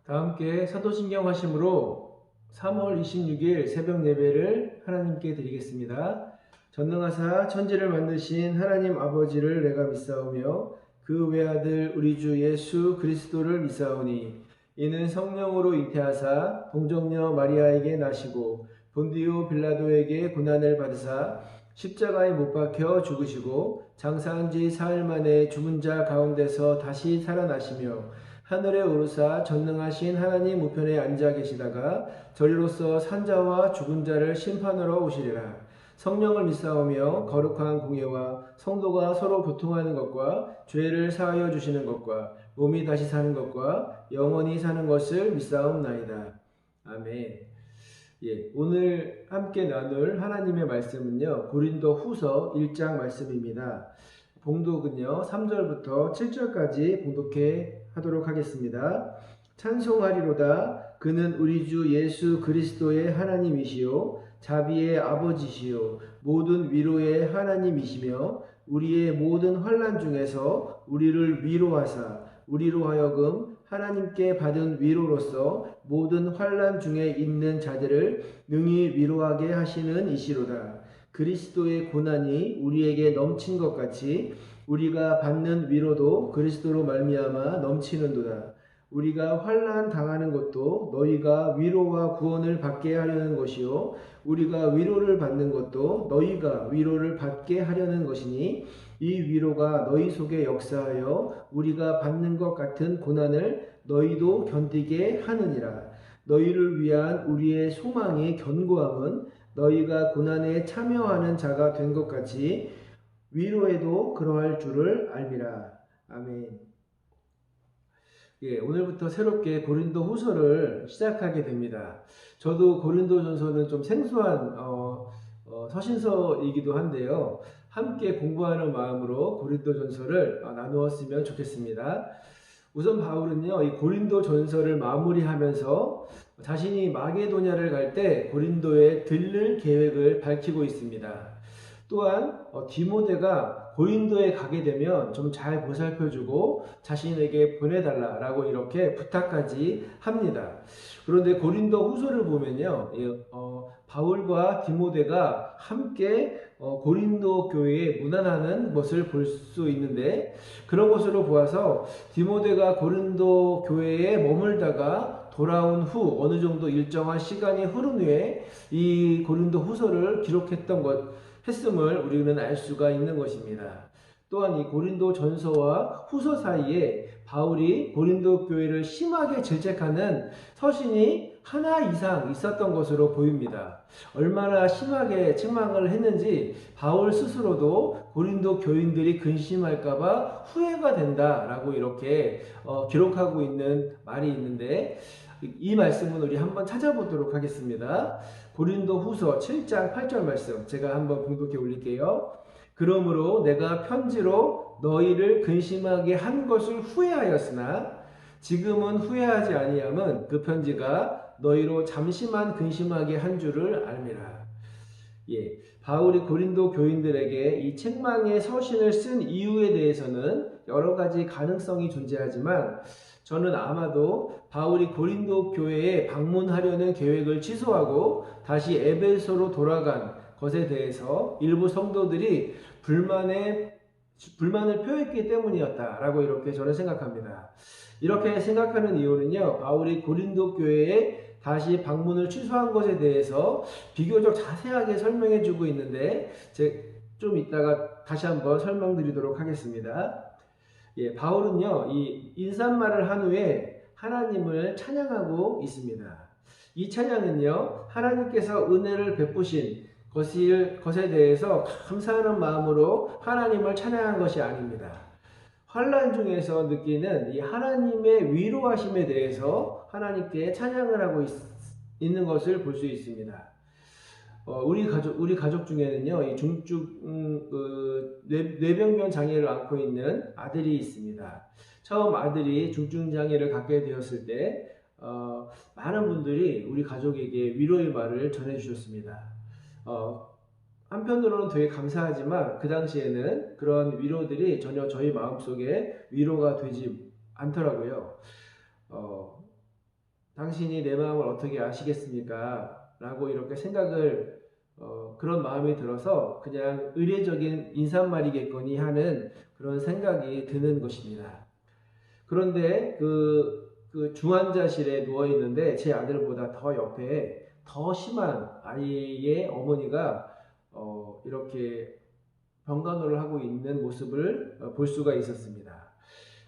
다 함께 사도신경 하심으로 3월 26일 새벽 예배를 하나님께 드리겠습니다. 전능하사 천지를 만드신 하나님 아버지를 내가 믿사오며 그 외아들 우리 주 예수 그리스도를 믿사오니 이는 성령으로 잉태하사 동정녀 마리아에게 나시고 본디오 빌라도에게 고난을 받으사 십자가에 못 박혀 죽으시고 장사한 지 사흘 만에 죽은 자 가운데서 다시 살아나시며 하늘에 오르사 전능하신 하나님 우편에 앉아 계시다가 저리로서 산자와 죽은 자를 심판하러 오시리라. 성령을 믿사오며 거룩한 공예와 성도가 서로 교통하는 것과 죄를 사하여 주시는 것과 몸이 다시 사는 것과 영원히 사는 것을 믿사옵나이다. 아멘. 오늘 함께 나눌 하나님의 말씀은요, 고린도 후서 1장 말씀입니다. 봉독은요 3절부터 7절까지 봉독해 하도록 하겠습니다. 찬송하리로다. 그는 우리 주 예수 그리스도의 하나님이시요 자비의 아버지시요 모든 위로의 하나님이시며 우리의 모든 환난 중에서 우리를 위로하사 우리로 하여금 하나님께 받은 위로로서 모든 환난 중에 있는 자들을 능히 위로하게 하시는 이시로다. 그리스도의 고난이 우리에게 넘친 것 같이 우리가 받는 위로도 그리스도로 말미암아 넘치는도다. 우리가 환난 당하는 것도 너희가 위로와 구원을 받게 하려는 것이요 우리가 위로를 받는 것도 너희가 위로를 받게 하려는 것이니 이 위로가 너희 속에 역사하여 우리가 받는 것 같은 고난을 너희도 견디게 하느니라. 너희를 위한 우리의 소망의 견고함은 너희가 고난에 참여하는 자가 된 것 같이 위로에도 그러할 줄을 알미라. 아멘. 오늘부터 새롭게 고린도 후서를 시작하게 됩니다. 저도 고린도 전서는 좀 생소한 서신서이기도 한데요. 함께 공부하는 마음으로 고린도 전서를 나누었으면 좋겠습니다. 우선 바울은요, 이 고린도 전서를 마무리하면서 자신이 마게도냐를 갈 때 고린도에 들를 계획을 밝히고 있습니다. 또한 디모데가 고린도에 가게 되면 좀 잘 보살펴주고 자신에게 보내달라라고 이렇게 부탁까지 합니다. 그런데 고린도 후서를 보면요, 바울과 디모데가 함께 고린도 교회에 문안하는 것을 볼 수 있는데, 그런 것으로 보아서 디모데가 고린도 교회에 머물다가 돌아온 후 어느 정도 일정한 시간이 흐른 후에 이 고린도 후서를 기록했던 했음을 우리는 알 수가 있는 것입니다. 또한 이 고린도 전서와 후서 사이에 바울이 고린도 교회를 심하게 질책하는 서신이 하나 이상 있었던 것으로 보입니다. 얼마나 심하게 책망을 했는지 바울 스스로도 고린도 교인들이 근심할까봐 후회가 된다라고 이렇게 기록하고 있는 말이 있는데, 이 말씀은 우리 한번 찾아보도록 하겠습니다. 고린도 후서 7장 8절 말씀 제가 한번 봉독해 올릴게요. 그러므로 내가 편지로 너희를 근심하게 한 것을 후회하였으나 지금은 후회하지 아니함은 그 편지가 너희로 잠시만 근심하게 한 줄을 알미라. 바울이 고린도 교인들에게 이 책망의 서신을 쓴 이유에 대해서는 여러 가지 가능성이 존재하지만 저는 아마도 바울이 고린도 교회에 방문하려는 계획을 취소하고 다시 에베소로 돌아간 것에 대해서 일부 성도들이 불만을 표했기 때문이었다라고 이렇게 저는 생각합니다. 이렇게 생각하는 이유는요, 바울이 고린도 교회에 다시 방문을 취소한 것에 대해서 비교적 자세하게 설명해 주고 있는데 좀 이따가 다시 한번 설명드리도록 하겠습니다. 바울은요, 이 인사말을 한 후에 하나님을 찬양하고 있습니다. 이 찬양은요, 하나님께서 은혜를 베푸신 것에 대해서 감사하는 마음으로 하나님을 찬양한 것이 아닙니다. 환난 중에서 느끼는 이 하나님의 위로하심에 대해서 하나님께 찬양을 하고 있는 것을 볼 수 있습니다. 우리 가족 중에는요, 이 뇌병변 장애를 앓고 있는 아들이 있습니다. 처음 아들이 중증 장애를 갖게 되었을 때 많은 분들이 우리 가족에게 위로의 말을 전해주셨습니다. 한편으로는 되게 감사하지만 그 당시에는 그런 위로들이 전혀 저희 마음속에 위로가 되지 않더라고요. 당신이 내 마음을 어떻게 아시겠습니까? 라고 이렇게 생각을 그런 마음이 들어서 그냥 의례적인 인사말이겠거니 하는 그런 생각이 드는 것입니다. 그런데 그 중환자실에 누워 있는데 제 아들보다 더 옆에 더 심한 아이의 어머니가 이렇게 병간호를 하고 있는 모습을 볼 수가 있었습니다.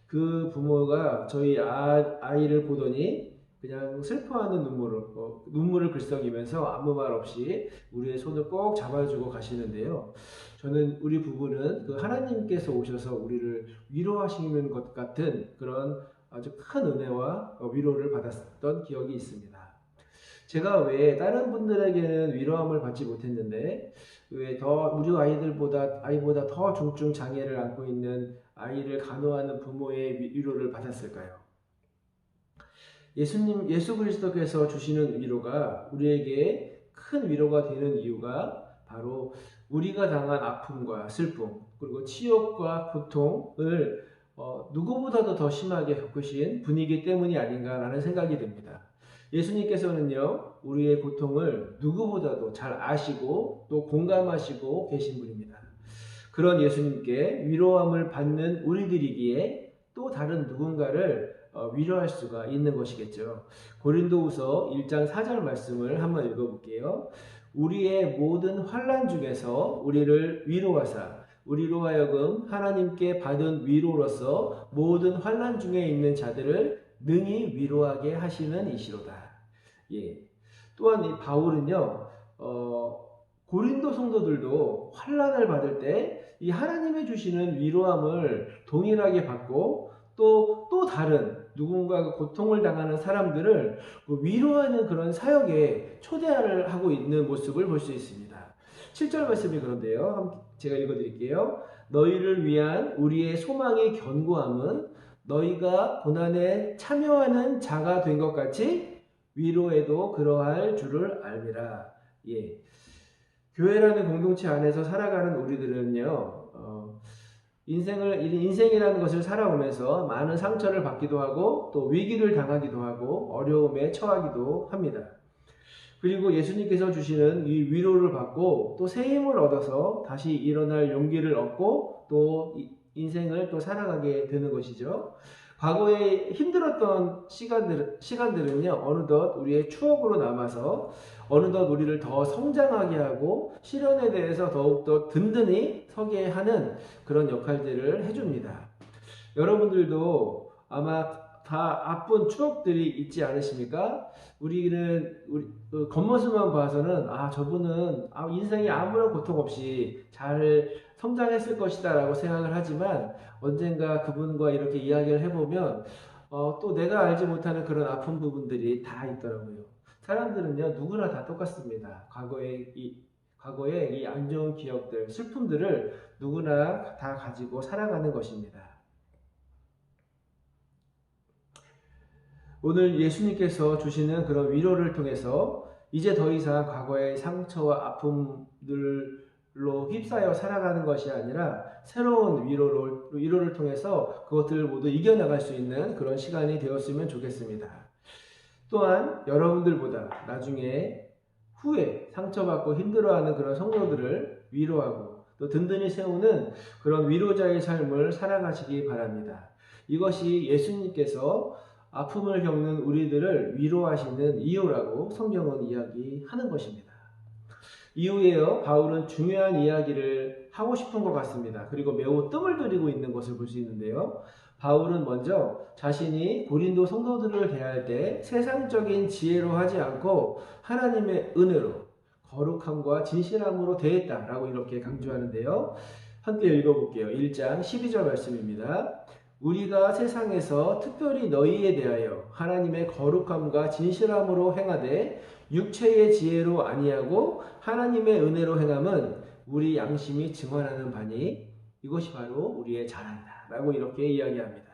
그 부모가 저희 아이를 보더니 그냥 슬퍼하는 눈물을 글썽이면서 아무 말 없이 우리의 손을 꼭 잡아주고 가시는데요. 저는 우리 부부는 그 하나님께서 오셔서 우리를 위로하시는 것 같은 그런 아주 큰 은혜와 위로를 받았던 기억이 있습니다. 제가 왜 다른 분들에게는 위로함을 받지 못했는데 왜 더 우리 아이보다 더 중증 장애를 안고 있는 아이를 간호하는 부모의 위로를 받았을까요? 예수 그리스도께서 주시는 위로가 우리에게 큰 위로가 되는 이유가 바로 우리가 당한 아픔과 슬픔 그리고 치욕과 고통을 누구보다도 더 심하게 겪으신 분이기 때문이 아닌가라는 생각이 듭니다. 예수님께서는요, 우리의 고통을 누구보다도 잘 아시고 또 공감하시고 계신 분입니다. 그런 예수님께 위로함을 받는 우리들이기에 또 다른 누군가를 위로할 수가 있는 것이겠죠. 고린도후서 1장 4절 말씀을 한번 읽어볼게요. 우리의 모든 환난 중에서 우리를 위로하사 우리로 하여금 하나님께 받은 위로로서 모든 환난 중에 있는 자들을 능히 위로하게 하시는 이시로다. 예. 또한 이 바울은요, 고린도 성도들도 환난을 받을 때 이 하나님의 주시는 위로함을 동일하게 받고 또 다른 누군가 고통을 당하는 사람들을 위로하는 그런 사역에 초대를 하고 있는 모습을 볼 수 있습니다. 7절 말씀이 그런데요. 제가 읽어드릴게요. 너희를 위한 우리의 소망의 견고함은 너희가 고난에 참여하는 자가 된 것 같이 위로에도 그러할 줄을 알미라. 예. 교회라는 공동체 안에서 살아가는 우리들은요, 인생이라는 것을 살아오면서 많은 상처를 받기도 하고 또 위기를 당하기도 하고 어려움에 처하기도 합니다. 그리고 예수님께서 주시는 이 위로를 받고 또 새 힘을 얻어서 다시 일어날 용기를 얻고 또 인생을 또 살아가게 되는 것이죠. 과거에 힘들었던 시간들은요, 어느덧 우리의 추억으로 남아서 어느덧 우리를 더 성장하게 하고 시련에 대해서 더욱더 든든히 서게 하는 그런 역할들을 해줍니다. 여러분들도 아마 다 아픈 추억들이 있지 않으십니까? 우리는 겉모습만 봐서는 저분은 인생에 아무런 고통 없이 잘 성장했을 것이다 라고 생각을 하지만 언젠가 그분과 이렇게 이야기를 해보면 또 내가 알지 못하는 그런 아픈 부분들이 다 있더라고요. 사람들은요, 누구나 다 똑같습니다. 과거의 이 안 좋은 기억들, 슬픔들을 누구나 다 가지고 살아가는 것입니다. 오늘 예수님께서 주시는 그런 위로를 통해서 이제 더 이상 과거의 상처와 아픔들로 휩싸여 살아가는 것이 아니라 새로운 위로를 통해서 그것들을 모두 이겨나갈 수 있는 그런 시간이 되었으면 좋겠습니다. 또한 여러분들보다 나중에 후에 상처받고 힘들어하는 그런 성도들을 위로하고 또 든든히 세우는 그런 위로자의 삶을 살아가시기 바랍니다. 이것이 예수님께서 아픔을 겪는 우리들을 위로하시는 이유라고 성경은 이야기하는 것입니다. 이후에요, 바울은 중요한 이야기를 하고 싶은 것 같습니다. 그리고 매우 뜸을 들이고 있는 것을 볼 수 있는데요. 바울은 먼저 자신이 고린도 성도들을 대할 때 세상적인 지혜로 하지 않고 하나님의 은혜로 거룩함과 진실함으로 대했다라고 이렇게 강조하는데요. 함께 읽어볼게요. 1장 12절 말씀입니다. 우리가 세상에서 특별히 너희에 대하여 하나님의 거룩함과 진실함으로 행하되 육체의 지혜로 아니하고 하나님의 은혜로 행함은 우리 양심이 증언하는 바니 이것이 바로 우리의 자랑이다 라고 이렇게 이야기합니다.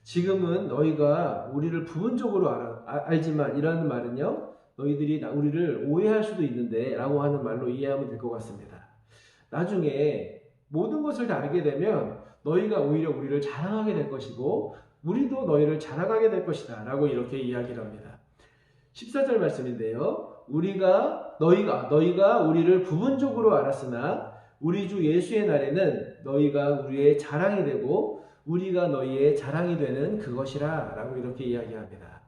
지금은 너희가 우리를 부분적으로 알지만 이라는 말은요, 너희들이 우리를 오해할 수도 있는데 라고 하는 말로 이해하면 될 것 같습니다. 나중에 모든 것을 다 알게 되면 너희가 오히려 우리를 자랑하게 될 것이고 우리도 너희를 자랑하게 될 것이다 라고 이렇게 이야기를 합니다. 14절 말씀인데요. 너희가 우리를 부분적으로 알았으나 우리 주 예수의 날에는 너희가 우리의 자랑이 되고 우리가 너희의 자랑이 되는 그것이라 라고 이렇게 이야기합니다.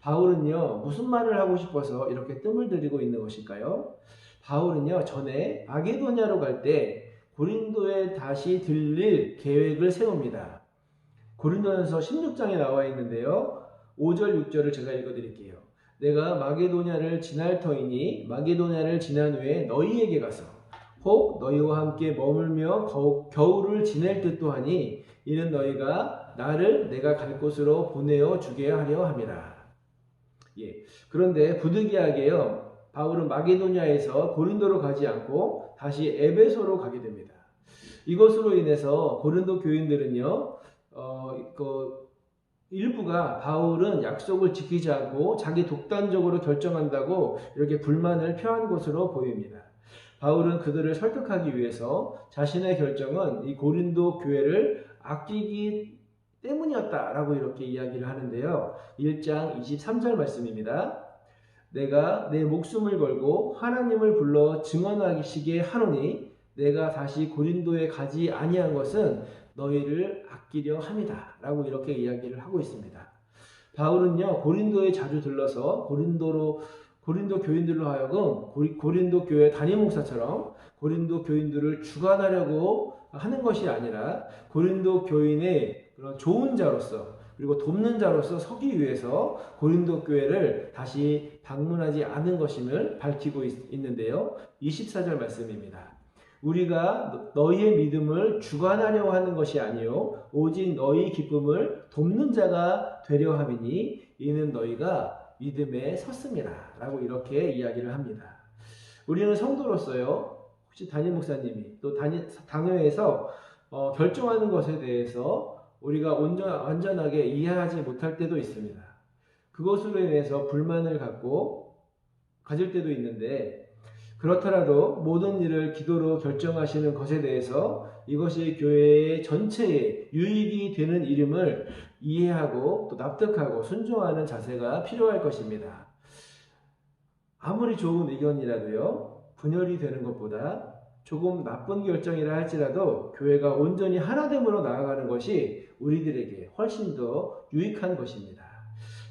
바울은요, 무슨 말을 하고 싶어서 이렇게 뜸을 들이고 있는 것일까요? 바울은요, 전에 마게도냐로 갈 때 고린도에 다시 들릴 계획을 세웁니다. 고린도전서 16장에 나와 있는데요. 5절 6절을 제가 읽어드릴게요. 내가 마게도냐를 지날 터이니 마게도냐를 지난 후에 너희에게 가서 혹 너희와 함께 머물며 겨울을 지낼 듯도 하니 이는 너희가 나를 내가 갈 곳으로 보내어 주게 하려 함이라. 예. 그런데 부득이하게요. 바울은 마게도냐에서 고린도로 가지 않고 다시 에베소로 가게 됩니다. 이것으로 인해서 고린도 교인들은요. 일부가 바울은 약속을 지키지 않고 자기 독단적으로 결정한다고 이렇게 불만을 표한 것으로 보입니다. 바울은 그들을 설득하기 위해서 자신의 결정은 이 고린도 교회를 아끼기 때문이었다라고 이렇게 이야기를 하는데요. 1장 23절 말씀입니다. 내가 내 목숨을 걸고 하나님을 불러 증언하시게 하노니 내가 다시 고린도에 가지 아니한 것은 너희를 아끼려 함이다 라고 이렇게 이야기를 하고 있습니다. 바울은요, 고린도에 자주 들러서 고린도 교인들로 하여금 고린도 교회 담임 목사처럼 고린도 교인들을 주관하려고 하는 것이 아니라 고린도 교인의 그런 좋은 자로서 그리고 돕는 자로서 서기 위해서 고린도 교회를 다시 방문하지 않은 것임을 밝히고 있는데요. 24절 말씀입니다. 우리가 너희의 믿음을 주관하려고 하는 것이 아니요 오직 너희 기쁨을 돕는 자가 되려 함이니 이는 너희가 믿음에 섰음이라 라고 이렇게 이야기를 합니다. 우리는 성도로서요, 혹시 담임 목사님이 또 당회에서 결정하는 것에 대해서 우리가 완전하게 이해하지 못할 때도 있습니다. 그것으로 인해서 불만을 가질 때도 있는데 그렇더라도 모든 일을 기도로 결정하시는 것에 대해서 이것이 교회의 전체에 유익이 되는 일임을 이해하고 또 납득하고 순종하는 자세가 필요할 것입니다. 아무리 좋은 의견이라도요, 분열이 되는 것보다 조금 나쁜 결정이라 할지라도 교회가 온전히 하나됨으로 나아가는 것이 우리들에게 훨씬 더 유익한 것입니다.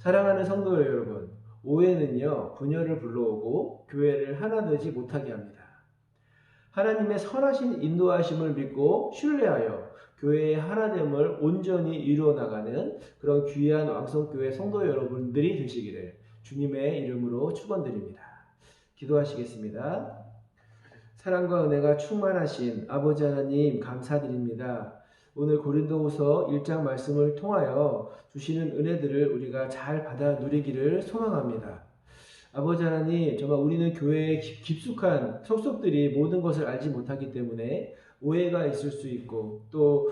사랑하는 성도 여러분, 오해는요, 분열을 불러오고 교회를 하나 되지 못하게 합니다. 하나님의 선하신 인도하심을 믿고 신뢰하여 교회의 하나됨을 온전히 이루어 나가는 그런 귀한 왕성교회 성도 여러분들이 되시기를 주님의 이름으로 축원드립니다. 기도하시겠습니다. 사랑과 은혜가 충만하신 아버지 하나님 감사드립니다. 오늘 고린도후서 1장 말씀을 통하여 주시는 은혜들을 우리가 잘 받아 누리기를 소망합니다. 아버지 하나님, 정말 우리는 교회의 깊숙한 속속들이 모든 것을 알지 못하기 때문에 오해가 있을 수 있고 또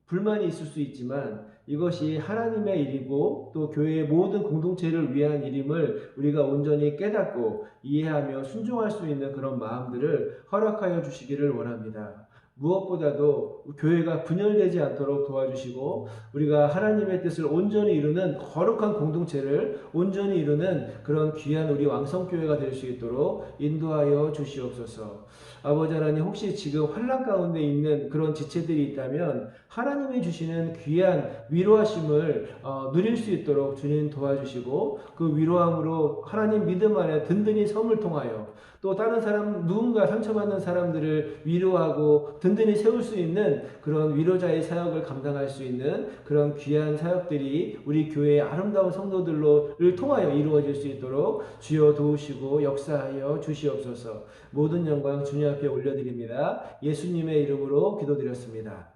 불만이 있을 수 있지만 이것이 하나님의 일이고 또 교회의 모든 공동체를 위한 일임을 우리가 온전히 깨닫고 이해하며 순종할 수 있는 그런 마음들을 허락하여 주시기를 원합니다. 무엇보다도 교회가 분열되지 않도록 도와주시고 우리가 하나님의 뜻을 온전히 이루는 거룩한 공동체를 온전히 이루는 그런 귀한 우리 왕성교회가 될 수 있도록 인도하여 주시옵소서. 아버지 하나님, 혹시 지금 환난 가운데 있는 그런 지체들이 있다면 하나님이 주시는 귀한 위로하심을 누릴 수 있도록 주님 도와주시고 그 위로함으로 하나님 믿음 안에 든든히 섬을 통하여 또 다른 사람, 누군가 상처받는 사람들을 위로하고 든든히 세울 수 있는 그런 위로자의 사역을 감당할 수 있는 그런 귀한 사역들이 우리 교회의 아름다운 성도들을 통하여 이루어질 수 있도록 주여 도우시고 역사하여 주시옵소서. 모든 영광 주님 앞에 올려드립니다. 예수님의 이름으로 기도드렸습니다.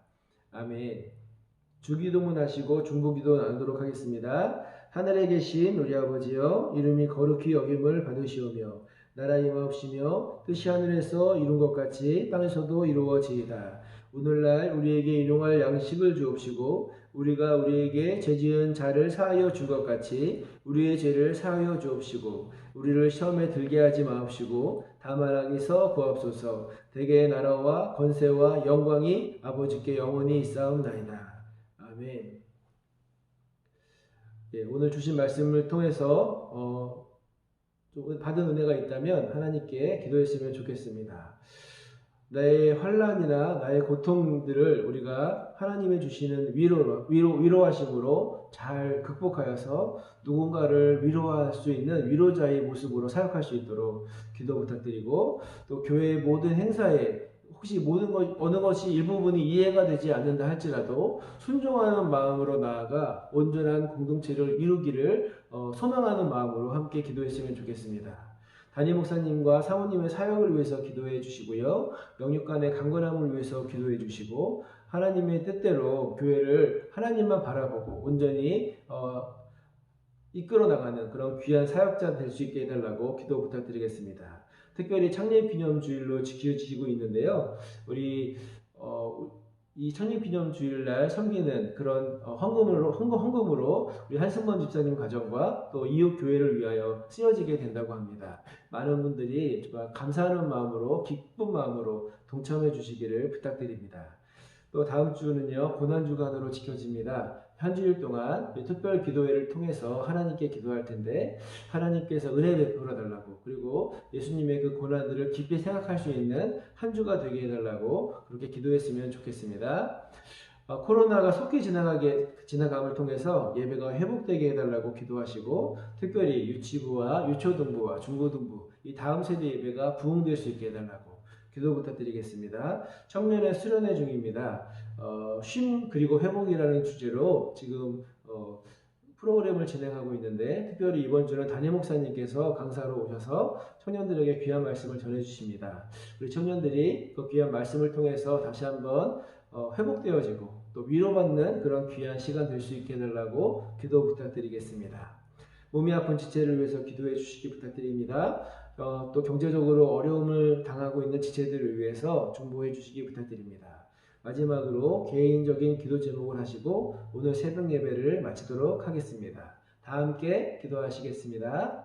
아멘. 주기도문 하시고 중보기도 나누도록 하겠습니다. 하늘에 계신 우리 아버지여, 이름이 거룩히 여김을 받으시오며 나라 임하옵시며 뜻이 하늘에서 이룬 것 같이 땅에서도 이루어지이다. 오늘날 우리에게 일용할 양식을 주옵시고 우리가 우리에게 죄지은 자를 사하여 준 것 같이 우리의 죄를 사하여 주옵시고 우리를 시험에 들게 하지 마옵시고 다만 악에서 구하옵소서. 대개의 나라와 권세와 영광이 아버지께 영원히 있사옵나이다. 아멘. 아멘. 예, 오늘 주신 말씀을 통해서 좀 받은 은혜가 있다면 하나님께 기도했으면 좋겠습니다. 나의 환난이나 나의 고통들을 우리가 하나님이 주시는 위로하심으로 잘 극복하여서 누군가를 위로할 수 있는 위로자의 모습으로 사역할 수 있도록 기도 부탁드리고, 또 교회의 모든 행사에 혹시 어느 것이 일부분이 이해가 되지 않는다 할지라도 순종하는 마음으로 나아가 온전한 공동체를 이루기를 소망하는 마음으로 함께 기도했으면 좋겠습니다. 담임 목사님과 사모님의 사역을 위해서 기도해 주시고요. 영육간의 강건함을 위해서 기도해 주시고, 하나님의 뜻대로 교회를 하나님만 바라보고 온전히 이끌어 나가는 그런 귀한 사역자 될 수 있게 해달라고 기도 부탁드리겠습니다. 특별히 창립기념주일로 지켜지고 있는데요. 우리 이 창립기념주일날 섬기는 그런 헌금으로 우리 한승범 집사님 가정과 또 이웃 교회를 위하여 쓰여지게 된다고 합니다. 많은 분들이 정말 감사하는 마음으로, 기쁜 마음으로 동참해 주시기를 부탁드립니다. 또 다음 주는요, 고난주간으로 지켜집니다. 한 주일 동안 특별 기도회를 통해서 하나님께 기도할 텐데, 하나님께서 은혜 베풀어 달라고, 그리고 예수님의 그 고난들을 깊이 생각할 수 있는 한 주가 되게 해달라고 그렇게 기도했으면 좋겠습니다. 코로나가 속히 지나감을 통해서 예배가 회복되게 해달라고 기도하시고, 특별히 유치부와 유초등부와 중고등부 이 다음 세대 예배가 부흥될 수 있게 해달라고 기도 부탁드리겠습니다. 청년의 수련회 중입니다. 쉼 그리고 회복이라는 주제로 지금 프로그램을 진행하고 있는데, 특별히 이번 주는 담임 목사님께서 강사로 오셔서 청년들에게 귀한 말씀을 전해주십니다. 우리 청년들이 그 귀한 말씀을 통해서 다시 한번 회복되어지고 또 위로받는 그런 귀한 시간 될 수 있게 해달라고 기도 부탁드리겠습니다. 몸이 아픈 지체를 위해서 기도해 주시기 부탁드립니다. 또 경제적으로 어려움을 당하고 있는 지체들을 위해서 중보해 주시기 부탁드립니다. 마지막으로 개인적인 기도 제목을 하시고 오늘 새벽 예배를 마치도록 하겠습니다. 다 함께 기도하시겠습니다.